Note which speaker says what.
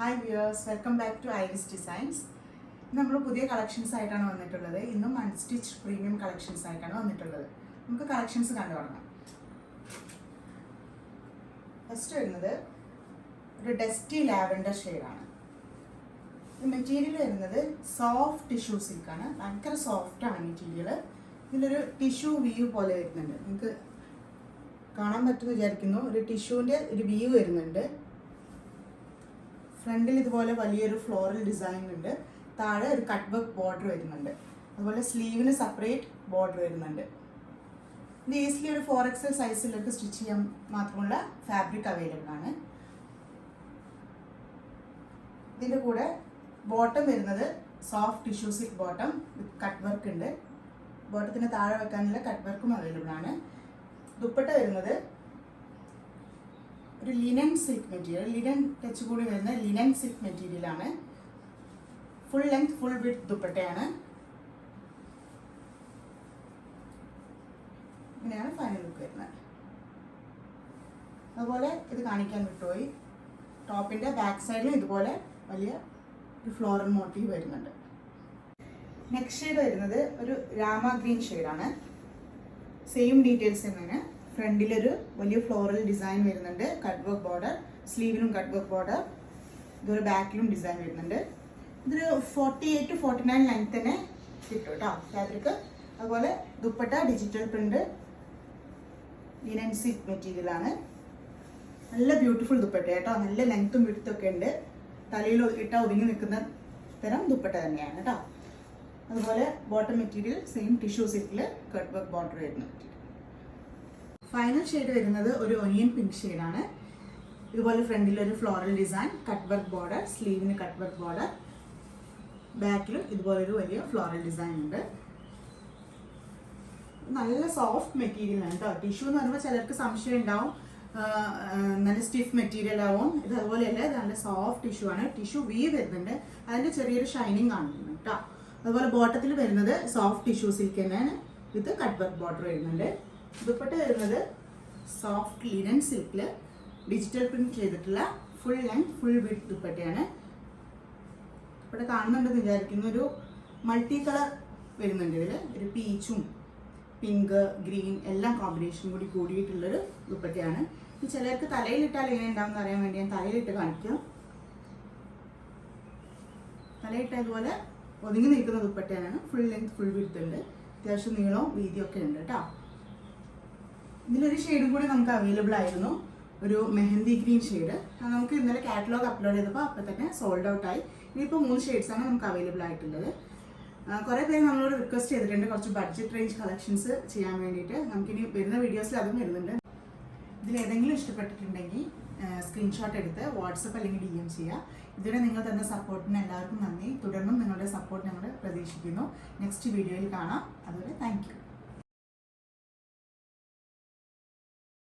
Speaker 1: Hi viewers, welcome back to Iris Designs. നമ്മൾ പുതിയ collections ആയിട്ടാണ് വന്നിട്ടുള്ളത്. ഇന്നും അൺസ്റ്റിച്ച് പ്രീമിയം കളക്ഷൻസ് ആയിട്ടാണ് വന്നിട്ടുള്ളത്. നമുക്ക് കളക്ഷൻസ് കണ്ടു തുടങ്ങാം. ഫസ്റ്റ് വരുന്നത് ഒരു ഡസ്റ്റി ലാവൻഡർ ഷെയ്ഡാണ്. മെറ്റീരിയൽ വരുന്നത് സോഫ്റ്റ് ടിഷ്യൂ സിൽക്കാണ്. ഭയങ്കര സോഫ്റ്റ് ആണ് മെറ്റീരിയൽ. ഇതിലൊരു ടിഷ്യൂ വ്യൂ പോലെ വരുന്നുണ്ട്. നിങ്ങൾക്ക് കാണാൻ പറ്റുമെന്ന് വിചാരിക്കുന്നു. ഒരു ടിഷ്യൂവിൻ്റെ ഒരു വ്യൂ വരുന്നുണ്ട്. ഫ്രണ്ടിൽ ഇതുപോലെ വലിയൊരു ഫ്ലോറൽ ഡിസൈൻ ഉണ്ട്. താഴെ ഒരു കട്ട് വർക്ക് ബോർഡർ വരുന്നുണ്ട്. അതുപോലെ സ്ലീവിന് സെപ്പറേറ്റ് ബോർഡർ വരുന്നുണ്ട്. ഇത് ഈസിലി ഒരു 4XL സൈസിലേക്ക് സ്റ്റിച്ച് ചെയ്യാൻ മാത്രമുള്ള ഫാബ്രിക് അവൈലബിൾ ആണ്. ഇതിൻ്റെ കൂടെ ബോട്ടം വരുന്നത് സോഫ്റ്റ് ടിഷ്യൂ സിൽക്ക് ബോട്ടം വിത്ത് കട്ട് വർക്ക് ഉണ്ട്. ബോട്ടത്തിന് താഴെ വെക്കാനുള്ള കട്ട് വർക്കും അവൈലബിൾ ആണ്. ദുപ്പട്ട വരുന്നത് ഒരു linen silk material, linen touch കൂടി വരുന്ന ലിനൻ സിൽക്ക് മെറ്റീരിയലാണ്. ഫുൾ ലെങ്ത് ഫുൾ വിഡ്ത്ത് ദുപ്പട്ടയാണ്. ഇങ്ങനെയാണ് ഫൈനൽ ലുക്ക് വരുന്നത്. അതുപോലെ ഇത് കാണിക്കാൻ വിട്ടുപോയി, ടോപ്പിൻ്റെ ബാക്ക് സൈഡിലും ഇതുപോലെ വലിയ ഒരു ഫ്ലോറൽ മോട്ടീവ് വരുന്നുണ്ട്. നെക്സ്റ്റ് ഷെയ്ഡ് വരുന്നത് ഒരു രാമ ഗ്രീൻ ഷെയ്ഡാണ്. സെയിം ഡീറ്റെയിൽസ് തന്നെയാണ്. ഫ്രണ്ടിലൊരു വലിയ ഫ്ലോറൽ ഡിസൈൻ വരുന്നുണ്ട്. കട്ട് വർക്ക് ബോർഡർ, സ്ലീവിനും കട്ട് വർക്ക് ബോർഡർ, ഇതൊരു ബാക്കിലും ഡിസൈൻ വരുന്നുണ്ട്. ഇതൊരു 48 to 49 ലെങ്ത് തന്നെ കിട്ടും കേട്ടോ ഫാബ്രിക്. അതുപോലെ dupatta digital print linen silk മെറ്റീരിയലാണ്. നല്ല ബ്യൂട്ടിഫുൾ ദുപ്പട്ട കേട്ടോ. നല്ല ലെങ്ത്തും വിഡ്ത്തും ഉണ്ട്. തലയിൽ ഇട്ടാൽ ഒതുങ്ങി നിൽക്കുന്ന തരം ദുപ്പട്ട തന്നെയാണ് കേട്ടോ. അതുപോലെ ബോട്ടം മെറ്റീരിയൽ സെയിം ടിഷ്യൂ സിൽക്കിൽ കട്ട് വർക്ക് ബോർഡർ വരുന്ന മെറ്റീരിയൽ. ഫൈനൽ ഷെയ്ഡ് വരുന്നത് ഒരു ഒനിയൻ പിങ്ക് ഷെയ്ഡാണ്. ഇതുപോലെ ഫ്രണ്ടിൽ ഒരു floral design, cut work border, സ്ലീവിന് കട്ട് വർക്ക് ബോർഡർ, ബാക്കിലും ഇതുപോലൊരു വലിയ ഫ്ലോറൽ ഡിസൈൻ ഉണ്ട്. നല്ല സോഫ്റ്റ് മെറ്റീരിയൽ ആണ് കേട്ടോ. ടിഷ്യൂ എന്ന് പറയുമ്പോൾ ചിലർക്ക് സംശയം ഉണ്ടാവും, നല്ല സ്റ്റിഫ് മെറ്റീരിയൽ ആവും. ഇത് അതുപോലെയല്ല, ഇത് നല്ല സോഫ്റ്റ് ടിഷ്യൂ ആണ്. ടിഷ്യൂ വീവ് വരുന്നുണ്ട്, അതിൻ്റെ ചെറിയൊരു ഷൈനിങ് കാണുന്നുണ്ട് കേട്ടോ. അതുപോലെ ബോട്ടത്തിൽ വരുന്നത് സോഫ്റ്റ് ടിഷ്യൂ സിൽക്ക് തന്നെയാണ് വിത്ത് കട്ട് വർക്ക് ബോർഡർ വരുന്നുണ്ട്. ദുപ്പട്ട വരുന്നത് സോഫ്റ്റ് ലിനൻ സിൽക്കിൽ ഡിജിറ്റൽ പ്രിന്റ് ചെയ്തിട്ടുള്ള ഫുൾ ലെങ്ത് ഫുൾ വിഡ്ത്ത് ദുപ്പട്ടയാണ്. ഇവിടെ കാണുന്നുണ്ടെന്ന് വിചാരിക്കുന്ന ഒരു മൾട്ടി കളർ വരുന്നുണ്ട്. ഇതിൽ ഒരു പീച്ചും പിങ്ക് ഗ്രീൻ എല്ലാം കോമ്പിനേഷൻ കൂടി കൂടിയിട്ടുള്ളൊരു ദുപ്പട്ടയാണ്. ചിലർക്ക് തലയിലിട്ടാൽ എങ്ങനെ ഉണ്ടാവും എന്ന് അറിയാൻ വേണ്ടി ഞാൻ തലയിലിട്ട് കാണിക്കാം. തലയിട്ട ഇതുപോലെ ഒതുങ്ങി നിൽക്കുന്ന ദുപ്പട്ടയാണ്. ഫുൾ ലെങ്ത് ഫുൾ വിഡ്ത്ത് ഉണ്ട്. അത്യാവശ്യം നീളവും വീതിയൊക്കെ ഉണ്ട് കേട്ടോ. ഇതിലൊരു ഷെയ്ഡും കൂടി നമുക്ക് അവൈലബിൾ ആയിരുന്നു, ഒരു മെഹന്തി ഗ്രീൻ ഷെയ്ഡ്. നമുക്ക് ഇന്നലെ കാറ്റലോഗ് അപ്ലോഡ് ചെയ്തപ്പോൾ അപ്പോൾ തന്നെ സോൾഡ് ഔട്ട് ആയി. ഇനിയിപ്പോൾ 3 ഷെയ്ഡ്സാണ് നമുക്ക് അവൈലബിൾ ആയിട്ടുള്ളത്. കുറേ പേര് നമ്മളോട് റിക്വസ്റ്റ് ചെയ്തിട്ടുണ്ട് കുറച്ച് ബഡ്ജറ്റ് റേഞ്ച് കളക്ഷൻസ് ചെയ്യാൻ വേണ്ടിയിട്ട്. നമുക്കിനി വരുന്ന വീഡിയോസിൽ അതും വരുന്നുണ്ട്. ഇതിലേതെങ്കിലും ഇഷ്ടപ്പെട്ടിട്ടുണ്ടെങ്കിൽ സ്ക്രീൻഷോട്ട് എടുത്ത് വാട്സപ്പ് അല്ലെങ്കിൽ DM ചെയ്യുക. ഇതുവരെ നിങ്ങൾ തന്ന സപ്പോർട്ടിന് എല്ലാവർക്കും നന്ദി. തുടർന്നും നിങ്ങളുടെ സപ്പോർട്ട് ഞങ്ങൾ പ്രതീക്ഷിക്കുന്നു. നെക്സ്റ്റ് വീഡിയോയിൽ കാണാം. അതുവരെ താങ്ക് യു.